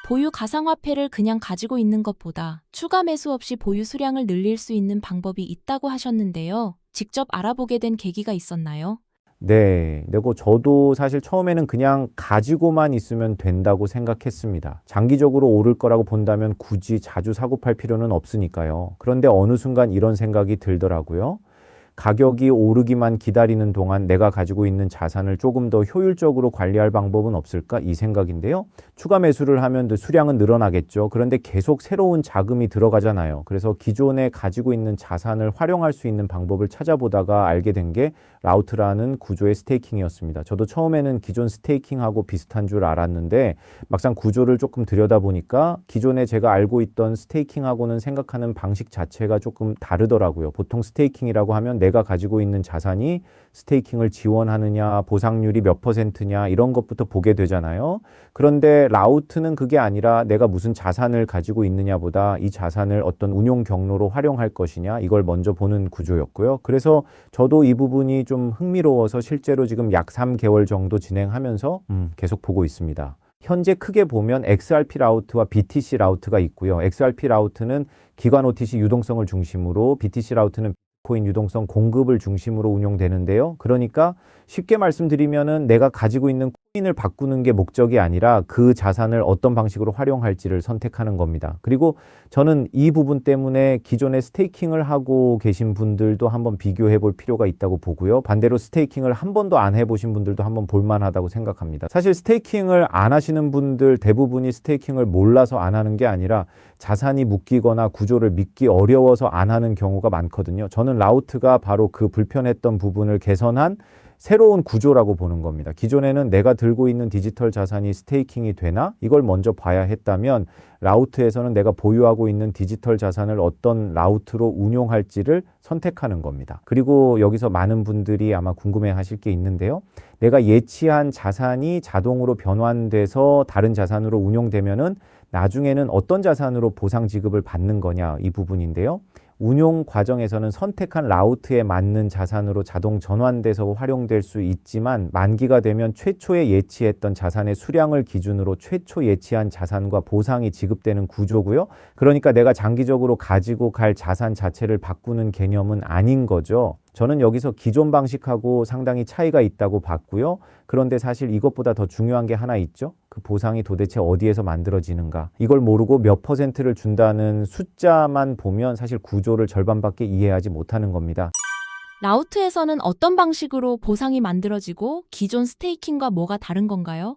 보유 가상화폐를 그냥 가지고 있는 것보다 추가 매수 없이 보유 수량을 늘릴 수 있는 방법이 있다고 하셨는데요. 직접 알아보게 된 계기가 있었나요? 네, 그리고 저도 사실 처음에는 그냥 가지고만 있으면 된다고 생각했습니다. 장기적으로 오를 거라고 본다면 굳이 자주 사고 팔 필요는 없으니까요. 그런데 어느 순간 이런 생각이 들더라고요. 가격이 오르기만 기다리는 동안 내가 가지고 있는 자산을 조금 더 효율적으로 관리할 방법은 없을까? 이 생각인데요. 추가 매수를 하면 수량은 늘어나겠죠. 그런데 계속 새로운 자금이 들어가잖아요. 그래서 기존에 가지고 있는 자산을 활용할 수 있는 방법을 찾아보다가 알게 된 게 라우트라는 구조의 스테이킹이었습니다. 저도 처음에는 기존 스테이킹하고 비슷한 줄 알았는데 막상 구조를 조금 들여다보니까 기존에 제가 알고 있던 스테이킹하고는 생각하는 방식 자체가 조금 다르더라고요. 보통 스테이킹이라고 하면 내가 가지고 있는 자산이 스테이킹을 지원하느냐, 보상률이 몇 %냐 이런 것부터 보게 되잖아요. 그런데 라우트는 그게 아니라 내가 무슨 자산을 가지고 있느냐보다 이 자산을 어떤 운용 경로로 활용할 것이냐 이걸 먼저 보는 구조였고요. 그래서 저도 이 부분이 좀 흥미로워서 실제로 지금 약 3개월 정도 진행하면서 계속 보고 있습니다. 현재 크게 보면 XRP 라우트와 BTC 라우트가 있고요. XRP 라우트는 기관 OTC 유동성을 중심으로, BTC 라우트는 비트코인 유동성 공급을 중심으로 운용되는데요. 그러니까 쉽게 말씀드리면은 내가 가지고 있는 코인을 바꾸는 게 목적이 아니라 그 자산을 어떤 방식으로 활용할지를 선택하는 겁니다. 그리고 저는 이 부분 때문에 기존에 스테이킹을 하고 계신 분들도 한번 비교해 볼 필요가 있다고 보고요. 반대로 스테이킹을 한 번도 안 해보신 분들도 한번 볼만하다고 생각합니다. 사실 스테이킹을 안 하시는 분들 대부분이 스테이킹을 몰라서 안 하는 게 아니라 자산이 묶이거나 구조를 믿기 어려워서 안 하는 경우가 많거든요. 저는 라우트가 바로 그 불편했던 부분을 개선한 새로운 구조라고 보는 겁니다. 기존에는 내가 들고 있는 디지털 자산이 스테이킹이 되나? 이걸 먼저 봐야 했다면 라우트에서는 내가 보유하고 있는 디지털 자산을 어떤 라우트로 운용할지를 선택하는 겁니다. 그리고 여기서 많은 분들이 아마 궁금해 하실 게 있는데요. 내가 예치한 자산이 자동으로 변환돼서 다른 자산으로 운용되면은 나중에는 어떤 자산으로 보상 지급을 받는 거냐 이 부분인데요. 운용 과정에서는 선택한 라우트에 맞는 자산으로 자동 전환돼서 활용될 수 있지만 만기가 되면 최초에 예치했던 자산의 수량을 기준으로 최초 예치한 자산과 보상이 지급되는 구조고요. 그러니까 내가 장기적으로 가지고 갈 자산 자체를 바꾸는 개념은 아닌 거죠. 저는 여기서 기존 방식하고 상당히 차이가 있다고 봤고요. 그런데 사실 이것보다 더 중요한 게 하나 있죠. 그 보상이 도대체 어디에서 만들어지는가. 이걸 모르고 몇 %를 준다는 숫자만 보면 사실 구조를 절반밖에 이해하지 못하는 겁니다. 라우트에서는 어떤 방식으로 보상이 만들어지고 기존 스테이킹과 뭐가 다른 건가요?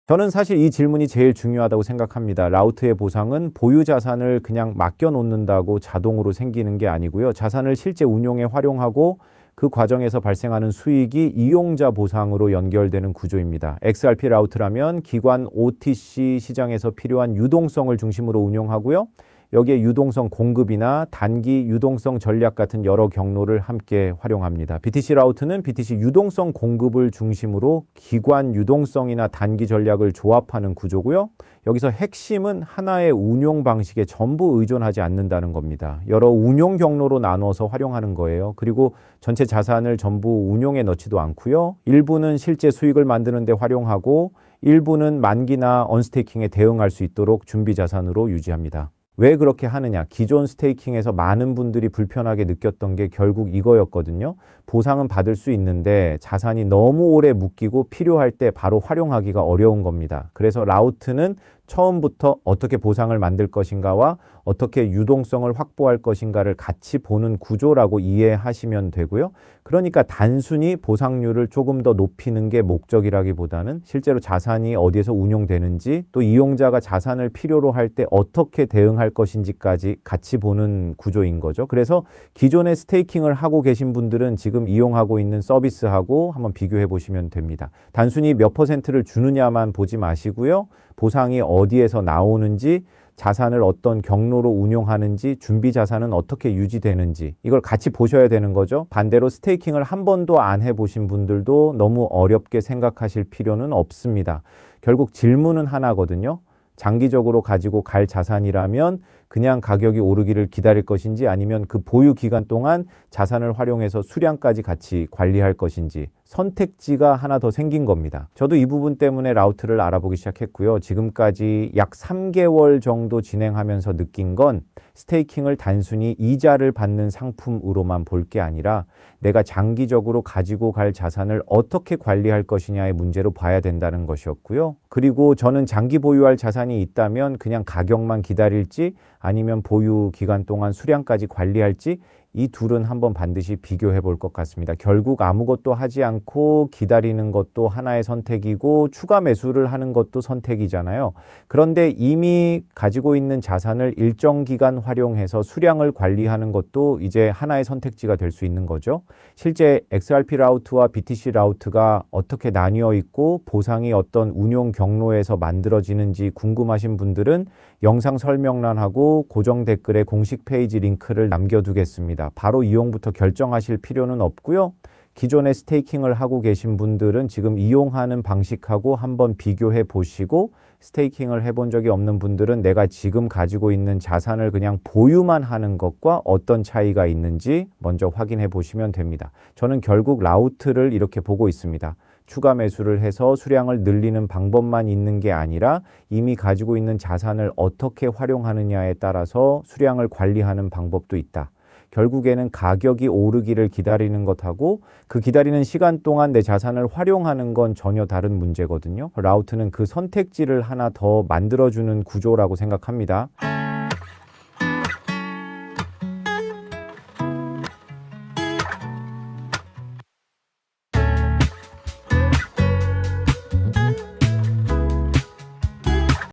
저는 사실 이 질문이 제일 중요하다고 생각합니다. 라우트의 보상은 보유 자산을 그냥 맡겨놓는다고 자동으로 생기는 게 아니고요. 자산을 실제 운용에 활용하고 그 과정에서 발생하는 수익이 이용자 보상으로 연결되는 구조입니다. XRP 라우트라면 기관 OTC 시장에서 필요한 유동성을 중심으로 운용하고요. 여기에 유동성 공급이나 단기 유동성 전략 같은 여러 경로를 함께 활용합니다. BTC 라우트는 BTC 유동성 공급을 중심으로 기관 유동성이나 단기 전략을 조합하는 구조고요. 여기서 핵심은 하나의 운용 방식에 전부 의존하지 않는다는 겁니다. 여러 운용 경로로 나눠서 활용하는 거예요. 그리고 전체 자산을 전부 운용에 넣지도 않고요. 일부는 실제 수익을 만드는 데 활용하고 일부는 만기나 언스테이킹에 대응할 수 있도록 준비 자산으로 유지합니다. 왜 그렇게 하느냐? 기존 스테이킹에서 많은 분들이 불편하게 느꼈던 게 결국 이거였거든요. 보상은 받을 수 있는데 자산이 너무 오래 묶이고 필요할 때 바로 활용하기가 어려운 겁니다. 그래서 라우트는 처음부터 어떻게 보상을 만들 것인가와 어떻게 유동성을 확보할 것인가를 같이 보는 구조라고 이해하시면 되고요. 그러니까 단순히 보상률을 조금 더 높이는 게 목적이라기보다는 실제로 자산이 어디에서 운용되는지 또 이용자가 자산을 필요로 할 때 어떻게 대응할 것인지까지 같이 보는 구조인 거죠. 그래서 기존에 스테이킹을 하고 계신 분들은 지금 이용하고 있는 서비스하고 한번 비교해 보시면 됩니다. 단순히 몇 %를 주느냐만 보지 마시고요. 보상이 어디에서 나오는지, 자산을 어떤 경로로 운용하는지, 준비 자산은 어떻게 유지되는지 이걸 같이 보셔야 되는 거죠. 반대로 스테이킹을 한 번도 안 해보신 분들도 너무 어렵게 생각하실 필요는 없습니다. 결국 질문은 하나거든요. 장기적으로 가지고 갈 자산이라면 그냥 가격이 오르기를 기다릴 것인지 아니면 그 보유 기간 동안 자산을 활용해서 수량까지 같이 관리할 것인지 선택지가 하나 더 생긴 겁니다. 저도 이 부분 때문에 라우트를 알아보기 시작했고요. 지금까지 약 3개월 정도 진행하면서 느낀 건 스테이킹을 단순히 이자를 받는 상품으로만 볼 게 아니라 내가 장기적으로 가지고 갈 자산을 어떻게 관리할 것이냐의 문제로 봐야 된다는 것이었고요. 그리고 저는 장기 보유할 자산이 있다면 그냥 가격만 기다릴지 아니면 보유 기간 동안 수량까지 관리할지 이 둘은 한번 반드시 비교해 볼 것 같습니다. 결국 아무것도 하지 않고 기다리는 것도 하나의 선택이고 추가 매수를 하는 것도 선택이잖아요. 그런데 이미 가지고 있는 자산을 일정 기간 활용해서 수량을 관리하는 것도 이제 하나의 선택지가 될 수 있는 거죠. 실제 XRP 라우트와 BTC 라우트가 어떻게 나뉘어 있고 보상이 어떤 운용 경로에서 만들어지는지 궁금하신 분들은 영상 설명란하고 고정 댓글에 공식 페이지 링크를 남겨두겠습니다. 바로 이용부터 결정하실 필요는 없고요. 기존에 스테이킹을 하고 계신 분들은 지금 이용하는 방식하고 한번 비교해 보시고 스테이킹을 해본 적이 없는 분들은 내가 지금 가지고 있는 자산을 그냥 보유만 하는 것과 어떤 차이가 있는지 먼저 확인해 보시면 됩니다. 저는 결국 라우트를 이렇게 보고 있습니다. 추가 매수를 해서 수량을 늘리는 방법만 있는 게 아니라 이미 가지고 있는 자산을 어떻게 활용하느냐에 따라서 수량을 관리하는 방법도 있다. 결국에는 가격이 오르기를 기다리는 것하고 그 기다리는 시간 동안 내 자산을 활용하는 건 전혀 다른 문제거든요. 라우트는 그 선택지를 하나 더 만들어주는 구조라고 생각합니다.